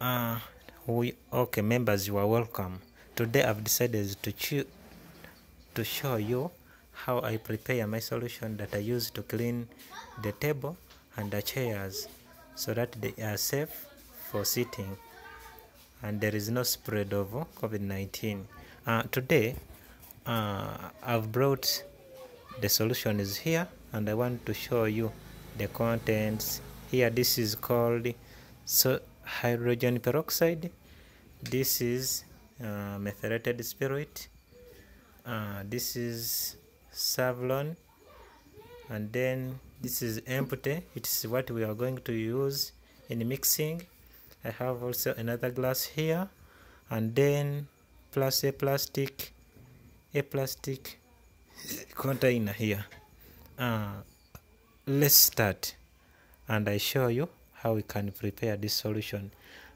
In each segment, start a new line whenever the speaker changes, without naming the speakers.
Uh, okay, members, you are welcome. Today I've decided to show you how I prepare my solution that I use to clean the table and the chairs so that they are safe for sitting and there is no spread of COVID-19. Today I've brought the solution is here and I want to show you the contents. Here this is called hydrogen peroxide. This is methylated spirit. This is Savlon, and then this is empty. It's what we are going to use in mixing. I have also another glass here, and then plus a plastic container here. Let's start and I show you how we can prepare this solution.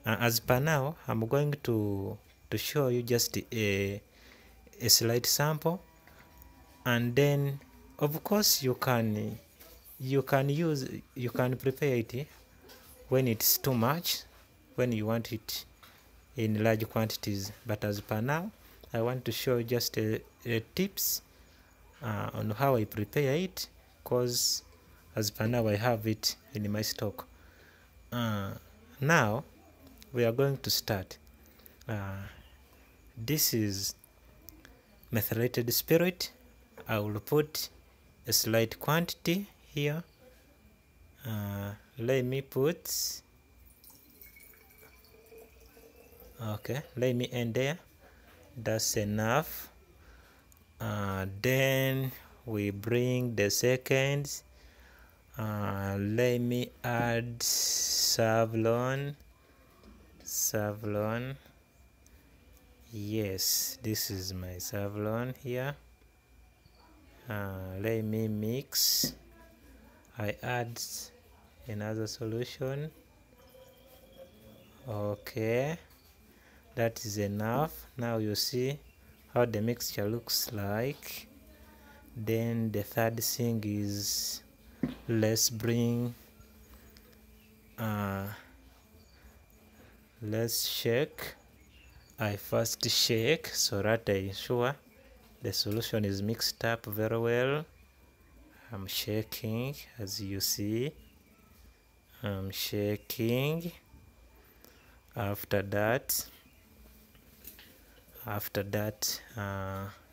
As per now, I'm going to show you just a slight sample, and then of course you can prepare it when it's too much, when you want it in large quantities. But as per now, I want to show just a tips on how I prepare it, because as per now I have it in my stock. Now we are going to start. This is methylated spirit. I will put a slight quantity here. Let me end there. That's enough. Then we bring the seconds. Let me add Savlon. Yes, this is my Savlon here. Let me mix. I add another solution. Okay, that is enough. Now you see how the mixture looks like. Then the third thing is, let's shake. I first shake so that I ensure the solution is mixed up very well. I'm shaking, as you see. I'm shaking. After that,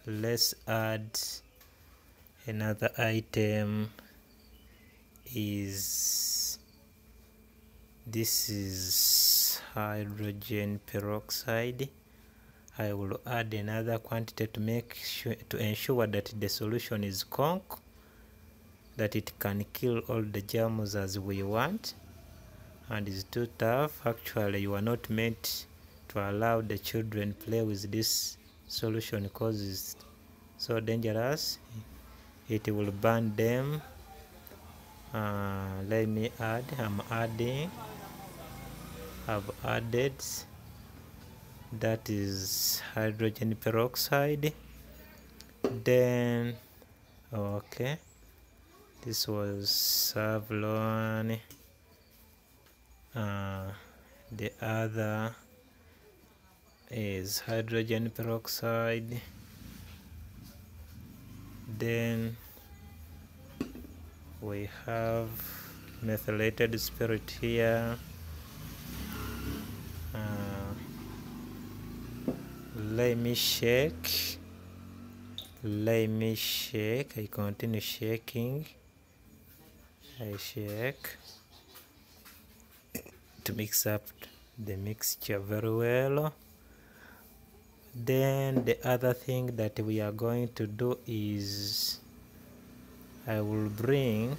let's add another item. This is hydrogen peroxide. I will add another quantity to ensure that the solution is conk, that it can kill all the germs as we want. And it's too tough. Actually, you are not meant to allow the children play with this solution because it's so dangerous. It will burn them. Let me add. I've added. That is hydrogen peroxide. Then okay, this was Savlon. The other is hydrogen peroxide. Then we have methylated spirit here. Let me shake. I continue shaking. I shake to mix up the mixture very well. Then the other thing that we are going to do is I will bring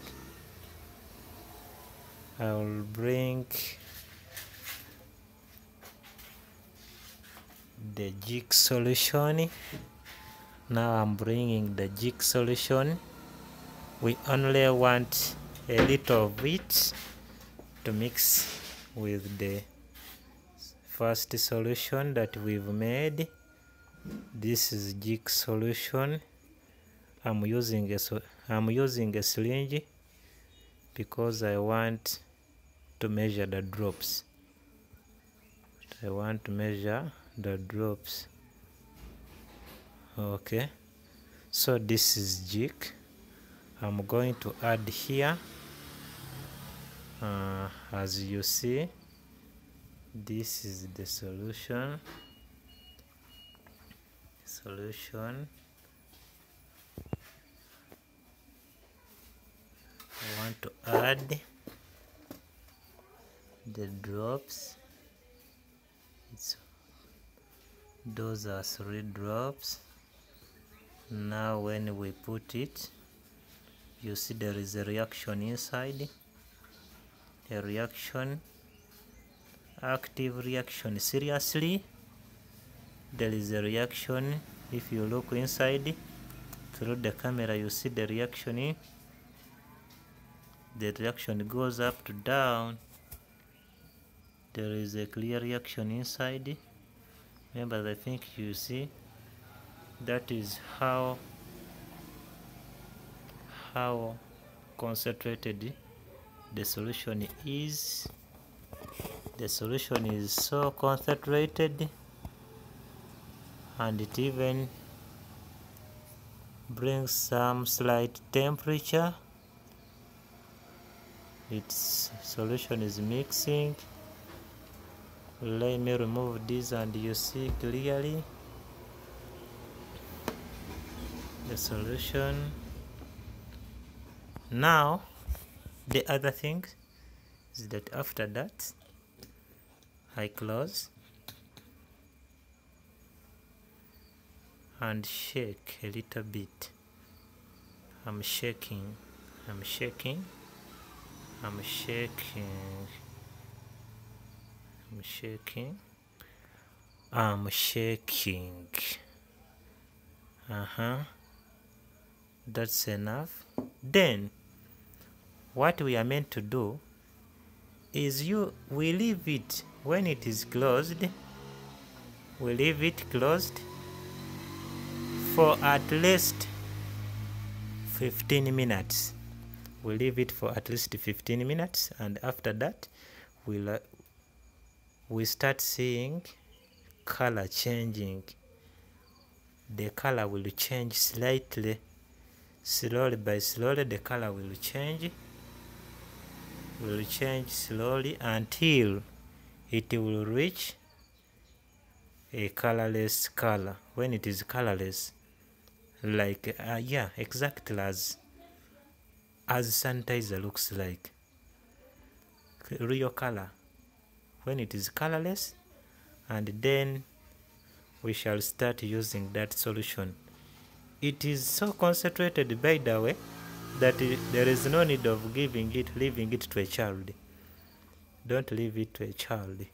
the jig solution. Now I'm bringing the jig solution. We only want a little of it to mix with the first solution that we've made. This is jig solution. I'm using a syringe because I want to measure the drops. I want to measure the drops. Okay, so this is jig. I'm going to add here. As you see, this is the solution. I want to add the drops. Those are 3 drops. Now when we put it, you see there is a reaction inside. A reaction, active reaction. Seriously, there is a reaction. If you look inside through the camera, you see the reaction. The reaction goes up to down. There is a clear reaction inside. Remember, I think you see that is how concentrated the solution is. The solution is so concentrated, and it even brings some slight temperature. Its solution is mixing. Let me remove this and you see clearly the solution. Now the other thing is that after that I close and shake a little bit. I'm shaking. That's enough. Then what we are meant to do is we leave it when it is closed. We leave it closed for at least 15 minutes. We leave it for at least 15 minutes, and after that we start seeing color changing. The color will change slightly. Slowly by slowly the color will change slowly until it will reach a colorless color. When it is colorless, like yeah, exactly as sanitizer looks like, real color, when it is colorless, and then we shall start using that solution. It is so concentrated, by the way, that there is no need of leaving it to a child. Don't leave it to a child.